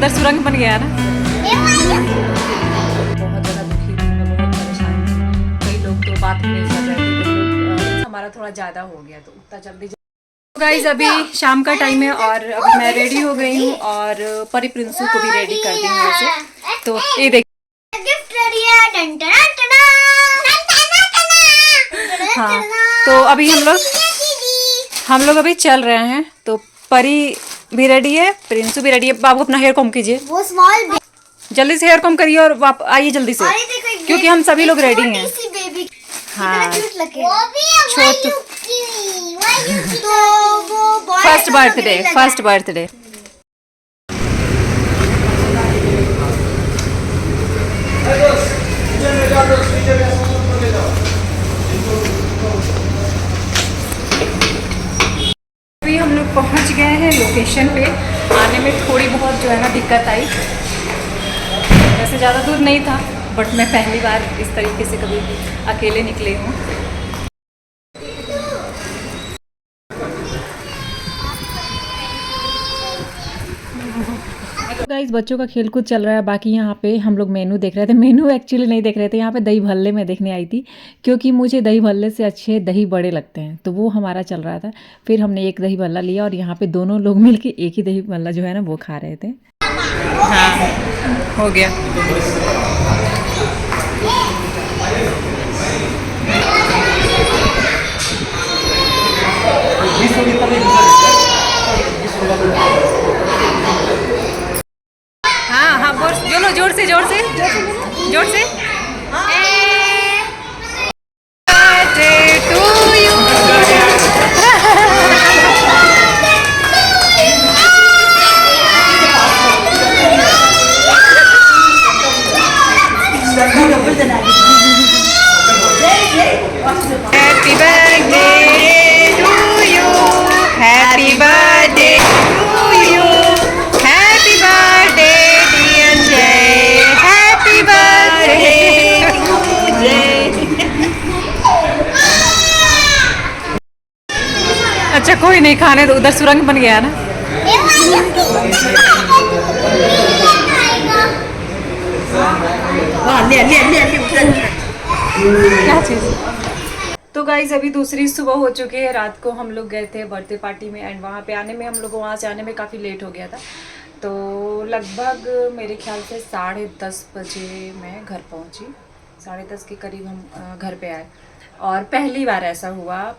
उधर सुरंग बन गया ना। बहुत ज़्यादा दुखी थी मैं, बहुत परेशान थी। कई लोग तो बात भी नहीं कर रहे थे, कई लोग हमारा थोड़ा ज़्यादा हो गया तो उतना जल्दी। गाइज अभी शाम का टाइम है और अभी मैं रेडी हो गई हूँ और परी प्रिंसू को भी रेडी कर दी हूँ ऐसे। तो ये देखिए हाँ, तो अभी हम लोग अभी चल रहे हैं। तो परी भी रेडी है, प्रिंसू भी रेडी है। बाबू अपना हेयर कॉम कीजिए, वो स्मॉल जल्दी से हेयर कॉम करिए और आइए जल्दी से, क्योंकि हम सभी लोग रेडी हैं। हाँ, फर्स्ट बर्थडे। अभी हम लोग पहुंच गए हैं लोकेशन पे। आने में थोड़ी बहुत जो है ना दिक्कत आई, वैसे ज़्यादा दूर नहीं था, बट मैं पहली बार इस तरीके से कभी अकेले निकली हूँ। गाइस बच्चों का खेलकूद चल रहा है। बाकी यहाँ पे हम लोग मेनू देख रहे थे। मेनू एक्चुअली नहीं देख रहे थे, यहाँ पे दही भल्ले में देखने आई थी, क्योंकि मुझे दही भल्ले से अच्छे दही बड़े लगते हैं, तो वो हमारा चल रहा था। फिर हमने एक दही भल्ला लिया और यहाँ पे दोनों लोग मिलके एक ही दही भल्ला जो है ना वो खा रहे थे। हाँ, हो गया। हाँ हाँ, बोलो जोर से जोर से जोर से। Birthday to you। Happy birthday to you, happy birthday to you, happy birthday dear Jay, happy birthday to Jay। अच्छा कोई नहीं, खाने तो उधर सुरंग बन गया ना। क्या चीज़? तो गाइज अभी दूसरी सुबह हो चुकी है। रात को हम लोग गए थे बर्थडे पार्टी में एंड वहाँ पे आने में हम लोग वहाँ से आने में काफ़ी लेट हो गया था। तो लगभग मेरे ख्याल से 10:30 बजे मैं घर पहुँची। 10:30 के करीब हम घर पे आए। और पहली बार ऐसा हुआ,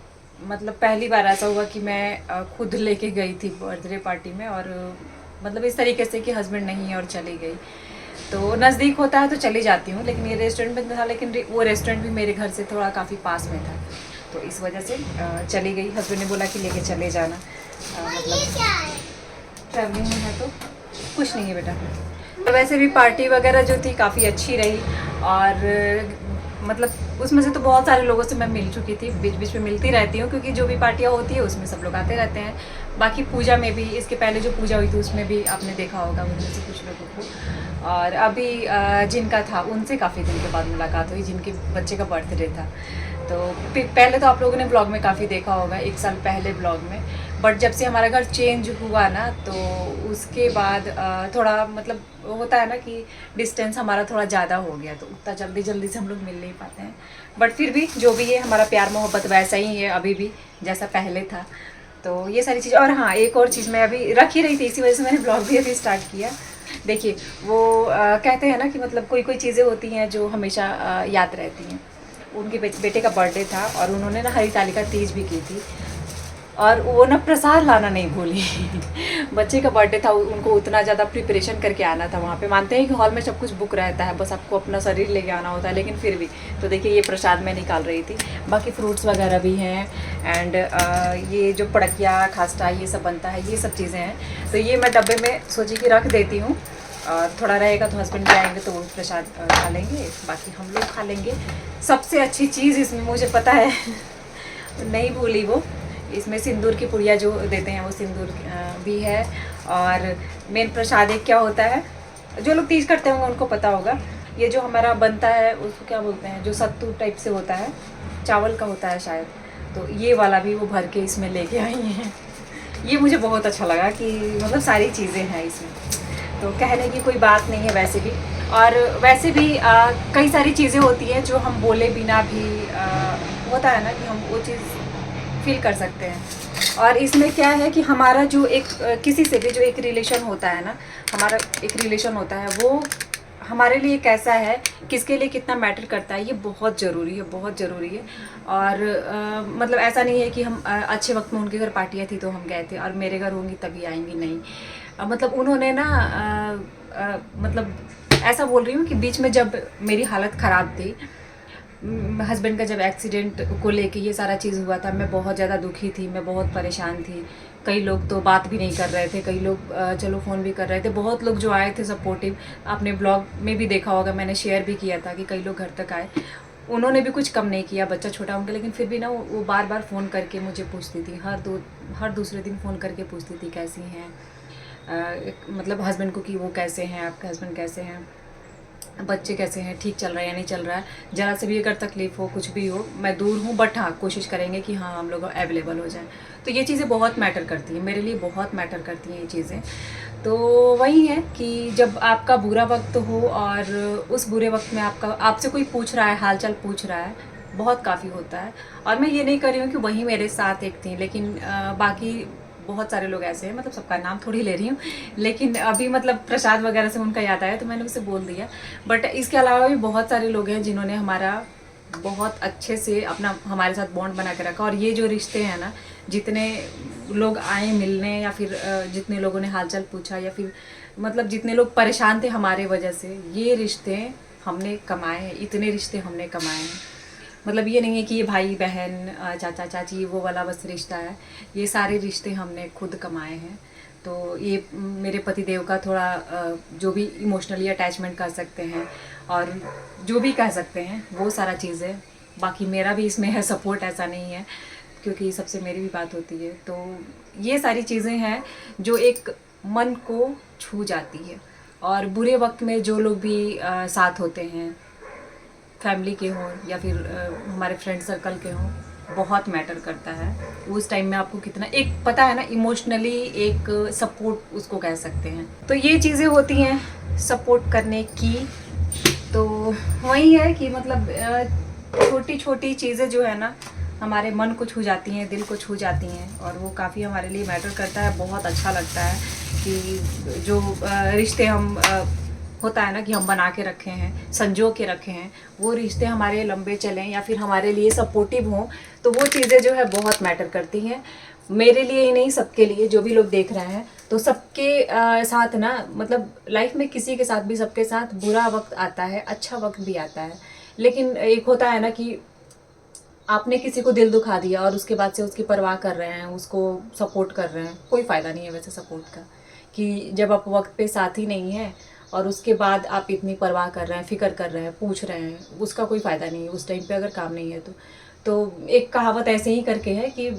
मतलब पहली बार ऐसा हुआ कि मैं खुद लेके गई थी बर्थडे पार्टी में, और मतलब इस तरीके से कि हस्बैंड नहीं है और चली गई। तो नज़दीक होता है तो चली जाती हूँ, लेकिन ये रेस्टोरेंट में था, लेकिन वो रेस्टोरेंट भी मेरे घर से थोड़ा काफ़ी पास में था, तो इस वजह से चली गई। हस्बैंड ने बोला कि लेके चले जाना, मतलब ट्रैवलिंग में है तो कुछ नहीं है बेटा। तो वैसे भी पार्टी वगैरह जो थी काफ़ी अच्छी रही, और मतलब उसमें से तो बहुत सारे लोगों से मैं मिल चुकी थी, बीच बीच में मिलती रहती हूँ, क्योंकि जो भी पार्टियाँ होती है उसमें सब लोग आते रहते हैं। बाकी पूजा में भी, इसके पहले जो पूजा हुई थी उसमें भी आपने देखा होगा उनमें से कुछ लोगों को। और अभी जिनका था उनसे काफ़ी दिन के बाद मुलाकात हुई, जिनके बच्चे का बर्थडे था। तो पहले तो आप लोगों ने ब्लॉग में काफ़ी देखा होगा, 1 साल पहले ब्लॉग में, बट जब से हमारा घर चेंज हुआ ना, तो उसके बाद थोड़ा मतलब होता है ना कि डिस्टेंस हमारा थोड़ा ज़्यादा हो गया, तो उतना जल्दी से हम लोग मिल नहीं पाते हैं। बट फिर भी जो भी है, हमारा प्यार मोहब्बत वैसा ही है अभी भी जैसा पहले था। तो ये सारी चीज़। और हाँ, एक और चीज़ मैं अभी रख ही रही थी, इसी वजह से मैंने ब्लॉग भी अभी स्टार्ट किया। देखिए वो कहते हैं ना कि मतलब कोई कोई चीज़ें होती हैं जो हमेशा याद रहती हैं। उनके बेटे का बर्थडे था और उन्होंने ना हरितालिका तीज भी की थी, और वो ना प्रसाद लाना नहीं भूली। बच्चे का बर्थडे था, उनको उतना ज़्यादा प्रिपरेशन करके आना था वहाँ पे। मानते हैं कि हॉल में सब कुछ बुक रहता है, बस आपको अपना शरीर लेके आना होता है, लेकिन फिर भी। तो देखिए ये प्रसाद मैं निकाल रही थी, बाकी फ्रूट्स वगैरह भी हैं, एंड ये जो पड़किया खास्टा ये सब बनता है, ये सब चीज़ें हैं। तो ये मैं डब्बे में सोची कि रख देती हूँ, और थोड़ा रहेगा तो हस्बैंड भी आएंगे तो वो प्रसाद खा लेंगे, बाकी हम लोग खा लेंगे। सबसे अच्छी चीज़ इसमें मुझे पता है नहीं भूली, वो इसमें सिंदूर की पुड़िया जो देते हैं वो सिंदूर भी है। और मेन प्रसाद एक क्या होता है, जो लोग तीज करते होंगे उनको पता होगा, ये जो हमारा बनता है उसको क्या बोलते हैं, जो सत्तू टाइप से होता है, चावल का होता है शायद, तो ये वाला भी वो भर के इसमें लेके आई हैं। ये मुझे बहुत अच्छा लगा कि मतलब सारी चीज़ें हैं इसमें। तो कहने की कोई बात नहीं है वैसे भी। और वैसे भी कई सारी चीज़ें होती हैं जो हम बोले बिना भी होता है ना कि हम वो चीज़ फील कर सकते हैं। और इसमें क्या है कि हमारा जो एक किसी से भी जो एक रिलेशन होता है ना, हमारा एक रिलेशन होता है, वो हमारे लिए कैसा है, किसके लिए कितना मैटर करता है, ये बहुत ज़रूरी है, बहुत ज़रूरी है। और मतलब ऐसा नहीं है कि हम अच्छे वक्त में उनके घर पार्टियाँ थी तो हम गए थे और मेरे घर होंगी तभी आएंगी, नहीं। मतलब उन्होंने ना मतलब ऐसा बोल रही हूँ कि बीच में जब मेरी हालत ख़राब थी, हस्बैंड का जब एक्सीडेंट को लेके ये सारा चीज़ हुआ था, मैं बहुत ज़्यादा दुखी थी, मैं बहुत परेशान थी। कई लोग तो बात भी नहीं कर रहे थे, कई लोग चलो फ़ोन भी कर रहे थे, बहुत लोग जो आए थे सपोर्टिव। आपने ब्लॉग में भी देखा होगा, मैंने शेयर भी किया था कि कई लोग घर तक आए, उन्होंने भी कुछ कम नहीं किया, बच्चा छोटा उनका, लेकिन फिर भी ना वो बार बार फ़ोन करके मुझे पूछती थी, हर दूसरे दिन फ़ोन करके पूछती थी कैसी हैं, मतलब हस्बैंड को कि वो कैसे हैं, आपके हस्बैंड कैसे हैं, बच्चे कैसे हैं, ठीक चल रहा है या नहीं चल रहा है। ज़रा से भी अगर तकलीफ़ हो, कुछ भी हो, मैं दूर हूँ बट हाँ कोशिश करेंगे कि हाँ हम लोग अवेलेबल हो जाएं। तो ये चीज़ें बहुत मैटर करती हैं, मेरे लिए बहुत मैटर करती हैं ये चीज़ें। तो वही है कि जब आपका बुरा वक्त हो और उस बुरे वक्त में आपसे कोई पूछ रहा है, हाल चाल पूछ रहा है, बहुत काफ़ी होता है। और मैं ये नहीं कर रही हूँ कि वही मेरे साथ एक थी, लेकिन बाकी बहुत सारे लोग ऐसे हैं, मतलब सबका नाम थोड़ी ले रही हूँ, लेकिन अभी मतलब प्रसाद वगैरह से उनका याद आया तो मैंने उसे बोल दिया। बट इसके अलावा भी बहुत सारे लोग हैं जिन्होंने हमारा बहुत अच्छे से अपना हमारे साथ बॉन्ड बना के रखा। और ये जो रिश्ते हैं ना, जितने लोग आए मिलने या फिर जितने लोगों ने हालचाल पूछा या फिर मतलब जितने लोग परेशान थे हमारे वजह से, ये रिश्ते हमने कमाए हैं, इतने रिश्ते हमने कमाए हैं। मतलब ये नहीं है कि ये भाई बहन चाचा चाची वो वाला बस रिश्ता है, ये सारे रिश्ते हमने खुद कमाए हैं। तो ये मेरे पतिदेव का थोड़ा जो भी इमोशनली अटैचमेंट कर सकते हैं और जो भी कह सकते हैं वो सारा चीज़ें, बाकी मेरा भी इसमें है सपोर्ट, ऐसा नहीं है, क्योंकि सबसे मेरी भी बात होती है। तो ये सारी चीज़ें हैं जो एक मन को छू जाती है। और बुरे वक्त में जो लोग भी साथ होते हैं, फैमिली के हों या फिर हमारे फ्रेंड सर्कल के हों, बहुत मैटर करता है। उस टाइम में आपको कितना एक पता है ना, इमोशनली एक सपोर्ट उसको कह सकते हैं। तो ये चीज़ें होती हैं सपोर्ट करने की। तो वही है कि मतलब छोटी छोटी चीज़ें जो है ना हमारे मन को छू जाती हैं, दिल को छू जाती हैं, और वो काफ़ी हमारे लिए मैटर करता है। बहुत अच्छा लगता है कि जो रिश्ते हम होता है ना कि हम बना के रखे हैं, संजो के रखे हैं, वो रिश्ते हमारे लंबे चलें या फिर हमारे लिए सपोर्टिव हों, तो वो चीज़ें जो है बहुत मैटर करती हैं। मेरे लिए ही नहीं, सबके लिए, जो भी लोग देख रहे हैं। तो सबके साथ ना, मतलब लाइफ में किसी के साथ भी, सबके साथ बुरा वक्त आता है, अच्छा वक्त भी आता है। लेकिन एक होता है ना कि आपने किसी को दिल दुखा दिया और उसके बाद से उसकी परवाह कर रहे हैं, उसको सपोर्ट कर रहे हैं, कोई फ़ायदा नहीं है वैसे सपोर्ट का। कि जब आप वक्त पे साथ ही नहीं है और उसके बाद आप इतनी परवाह कर रहे हैं, फ़िक्र कर रहे हैं, पूछ रहे हैं, उसका कोई फ़ायदा नहीं है उस टाइम पे अगर काम नहीं है तो एक कहावत ऐसे ही करके है कि,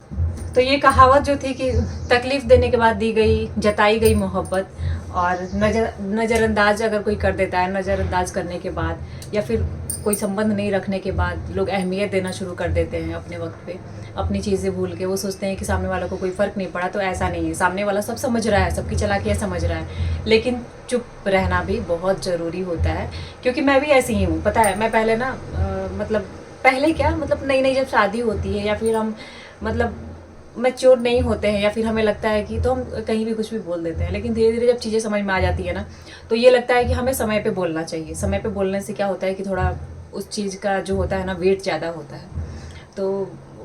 तो ये कहावत जो थी कि तकलीफ़ देने के बाद दी गई, जताई गई मोहब्बत, और नज़रअंदाज अगर कोई कर देता है, नज़रअंदाज करने के बाद या फिर कोई संबंध नहीं रखने के बाद लोग अहमियत देना शुरू कर देते हैं अपने वक्त पे, अपनी चीज़ें भूल के। वो सोचते हैं कि सामने वालों को कोई फ़र्क नहीं पड़ा, तो ऐसा नहीं है, सामने वाला सब समझ रहा है, सबकी चालाकियाँ समझ रहा है, लेकिन चुप रहना भी बहुत ज़रूरी होता है। क्योंकि मैं भी ऐसी ही हूँ, पता है। मैं पहले ना मतलब पहले क्या, मतलब नई नई जब शादी होती है या फिर हम मतलब मैच्योर नहीं होते हैं या फिर हमें लगता है कि, तो हम कहीं भी कुछ भी बोल देते हैं। लेकिन धीरे धीरे जब चीज़ें समझ में आ जाती है ना, तो ये लगता है कि हमें समय पे बोलना चाहिए। समय पे बोलने से क्या होता है कि थोड़ा उस चीज़ का जो होता है ना, वेट ज़्यादा होता है। तो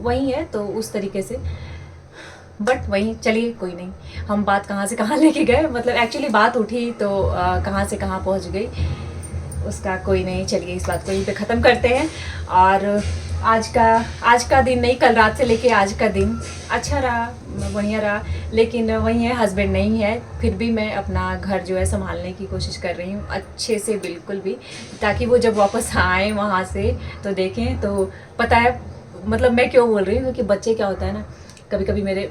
वही है, तो उस तरीके से। बट वही, चलिए कोई नहीं, हम बात कहाँ से कहाँ लेके गए, मतलब एक्चुअली बात उठी तो कहाँ से कहाँ पहुँच गई, उसका कोई नहीं। चलिए इस बात को यहीं पे ख़त्म करते हैं। और आज का दिन नहीं, कल रात से लेके आज का दिन अच्छा रहा, बढ़िया रहा। लेकिन वही है, हस्बैंड नहीं है, फिर भी मैं अपना घर जो है संभालने की कोशिश कर रही हूँ अच्छे से, बिल्कुल भी, ताकि वो जब वापस आएँ वहाँ से तो देखें। तो पता है मतलब मैं क्यों बोल रही हूँ, क्योंकि बच्चे क्या होता है ना, कभी कभी मेरे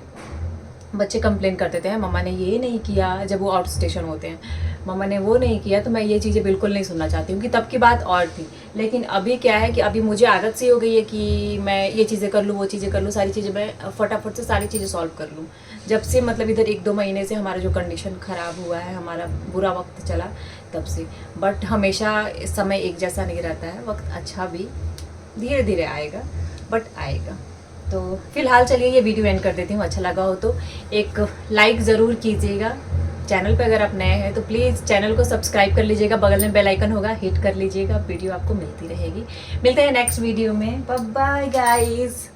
बच्चे कंप्लेन करते थे मम्मा ने ये नहीं किया, जब वो आउट स्टेशन होते हैं मम्मा ने वो नहीं किया, तो मैं ये चीज़ें बिल्कुल नहीं सुनना चाहती हूँ कि तब की बात और थी। लेकिन अभी क्या है कि अभी मुझे आदत सी हो गई है कि मैं ये चीज़ें कर लूँ, वो चीज़ें कर लूँ, सारी चीज़ें मैं फटाफट से सारी चीज़ें सॉल्व कर लूँ। जब से मतलब इधर 1-2 महीने से हमारा जो कंडीशन ख़राब हुआ है, हमारा बुरा वक्त चला तब से। बट हमेशा समय एक जैसा नहीं रहता है, वक्त अच्छा भी धीरे धीरे आएगा, बट आएगा। तो फिलहाल चलिए ये वीडियो एंड कर देती हूँ। अच्छा लगा हो तो एक लाइक ज़रूर कीजिएगा। चैनल पे अगर आप नए हैं तो प्लीज़ चैनल को सब्सक्राइब कर लीजिएगा, बगल में बेल आइकन होगा, हिट कर लीजिएगा, वीडियो आपको मिलती रहेगी। मिलते हैं नेक्स्ट वीडियो में। Bye bye guys.